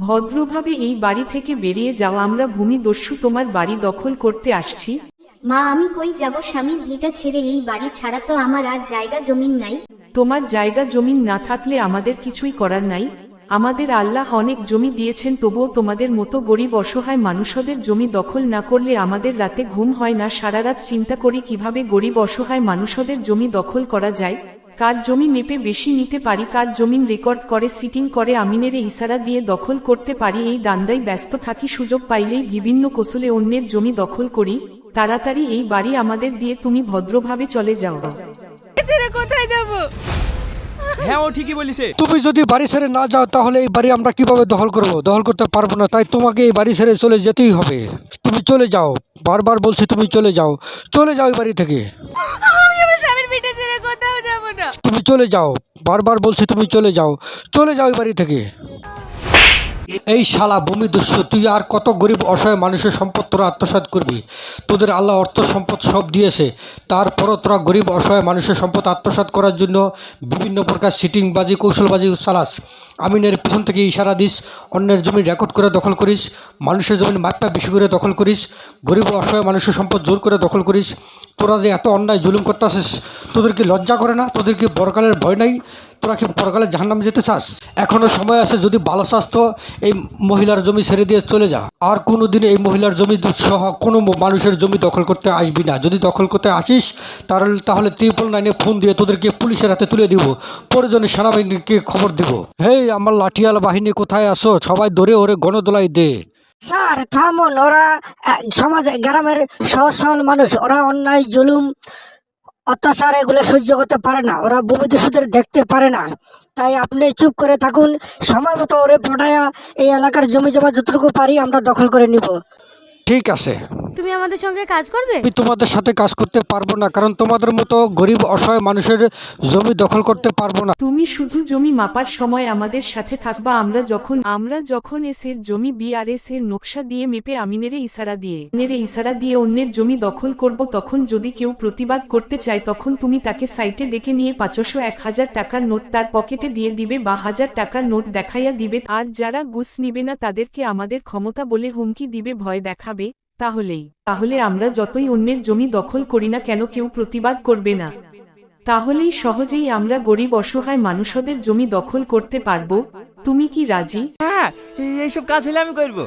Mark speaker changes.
Speaker 1: ভদ্রভাবে এই বাড়ি থেকে বেরিয়ে যাও, আমরা ভূমিদস্যু তোমার বাড়ি দখল করতে আসছি।
Speaker 2: মা আমি কই যাব, স্বামীর ভিটা ছেড়ে এই বাড়ি ছাড়া তো আমার আর জায়গা জমিন নাই।
Speaker 1: তোমার জায়গা জমিন না থাকলে আমাদের কিছুই করার নাই। আমাদের আল্লাহ অনেক জমি দিয়েছেন, তবুও তোমাদের মতো গরিব অসহায় মানুষদের জমি দখল না করলে আমাদের রাতে ঘুম হয় না। সারা রাত চিন্তা করি কিভাবে গরিব অসহায় মানুষদের জমি দখল করা যায়, কার জমি মেপে বেশি নিতে পারি, কার জমিন রেকর্ড করে সিটিং করে আমিনের ইশারা দিয়ে দখল করতে পারি। এই দান্দায় ব্যস্ত থাকি, সুযোগ পাইলেই বিভিন্ন কৌশলে অন্যের জমি দখল করি। তাড়াতাড়ি এই বাড়ি আমাদের দিয়ে তুমি ভদ্রভাবে চলে যাও।
Speaker 3: কোথায় যাব?
Speaker 4: হ্যাঁ, ও ঠিকই বলিছে।
Speaker 5: তুমি যদি বাড়ি ছেড়ে না যাও তাহলে এই বাড়ি আমরা কিভাবে দখল করব? দখল করতে পারবো না, তাই তোমাকে এই বাড়ি ছেড়ে চলে যেতেই হবে। তুমি চলে যাও, বারবার বলছি তুমি চলে যাও, চলে যাও এই বাড়ি থেকে।
Speaker 3: আমি আমার স্বামীর পিঠে ছেড়ে কোথাও যাব না।
Speaker 5: তুমি চলে যাও, বারবার বলছি তুমি চলে যাও, চলে যাও এই বাড়ি থেকে। এই শালা ভূমিদস্যু, তুই আর কত গরিব অসহায় মানুষের সম্পদ তোরা আত্মসাৎ করবি? তোদের আল্লাহ অর্থ সম্পদ সব দিয়েছে, তারপরও তোরা গরিব অসহায় মানুষের সম্পদ আত্মসাৎ করার জন্য বিভিন্ন প্রকার সিটিংবাজি কৌশলবাজি চালাস। আমিনের পিছন থেকে ইশারা দিস, অন্যের জমি রেকর্ড করে দখল করিস, মানুষের জমি মাত্রা বেশি করে দখল করিস, গরিব অসহায় মানুষের সম্পদ জোর করে দখল করিস। তোরা যে এত অন্যায় জুলুম করতেছিস, তোদের কি লজ্জা করে না? তোদের কি পরকালের ভয় নাই? তোরা কি পরকালে জাহান্নামে যেতে চাস? এখনও সময় আছে, যদি ভালো চাস তো এই মহিলার জমি ছেড়ে দিয়ে চলে যা। আর কোনো দিন এই মহিলার জমি সহ কোনো মানুষের জমি দখল করতে আসবি না। যদি দখল করতে আসিস তাহলে 999 ফোন দিয়ে তোদেরকে পুলিশের হাতে তুলে দিব, প্রয়োজনে সেনাবাহিনীকে খবর দিব। হেই আমার লাঠিয়াল বাহিনী কোথায় আসো? সবাই ধরে ওরে গণদোলাই দে।
Speaker 6: স্যার থামুন, ওরা সমাজ গ্রামের সহজ সরল মানুষ, ওরা অন্যায় জুলুম অত্যাচার এগুলো সহ্য করতে পারে না, ওরা ভূমিদস্যুদের দেখতে পারে না। তাই আপনি চুপ করে থাকুন, সময় মতো ওরে পটায়া এই এলাকার জমি জমা যতটুকু পারি আমরা দখল করে নিব।
Speaker 5: ঠিক আছে,
Speaker 3: তুমি আমাদের সঙ্গে কাজ করবে?
Speaker 5: আমি তোমাদের সাথে কাজ করতে পারবো না, কারণ তোমাদের মতো গরিব অসহায় মানুষের জমি দখল করতে পারবো না।
Speaker 1: তুমি শুধু জমি মাপার সময় আমাদের সাথে থাকবা। আমরা যখন এসের জমি বিআরএস এর নকশা দিয়ে মেপে আমিনের ইশারা দিয়ে অন্যের জমি দখল করব, তখন যদি কেউ প্রতিবাদ করতে চায় তখন তুমি তাকে সাইটে ডেকে নিয়ে 500-1000 টাকার নোট তার পকেটে দিয়ে দিবে বা 1000 টাকার নোট দেখাইয়া দিবে। আর যারা ঘুষ নিবে না তাদেরকে আমাদের ক্ষমতা বলে হুমকি দিবে, ভয় দেখাবে। তাহলে আমরা যতই অন্যের জমি দখল করি না কেন কেউ প্রতিবাদ করবে না। তাহলেই সহজেই আমরা গরিব অসহায় মানুষদের জমি দখল করতে পারবো। তুমি কি রাজি?
Speaker 4: হ্যাঁ, এইসব কাজ হলে আমি করব।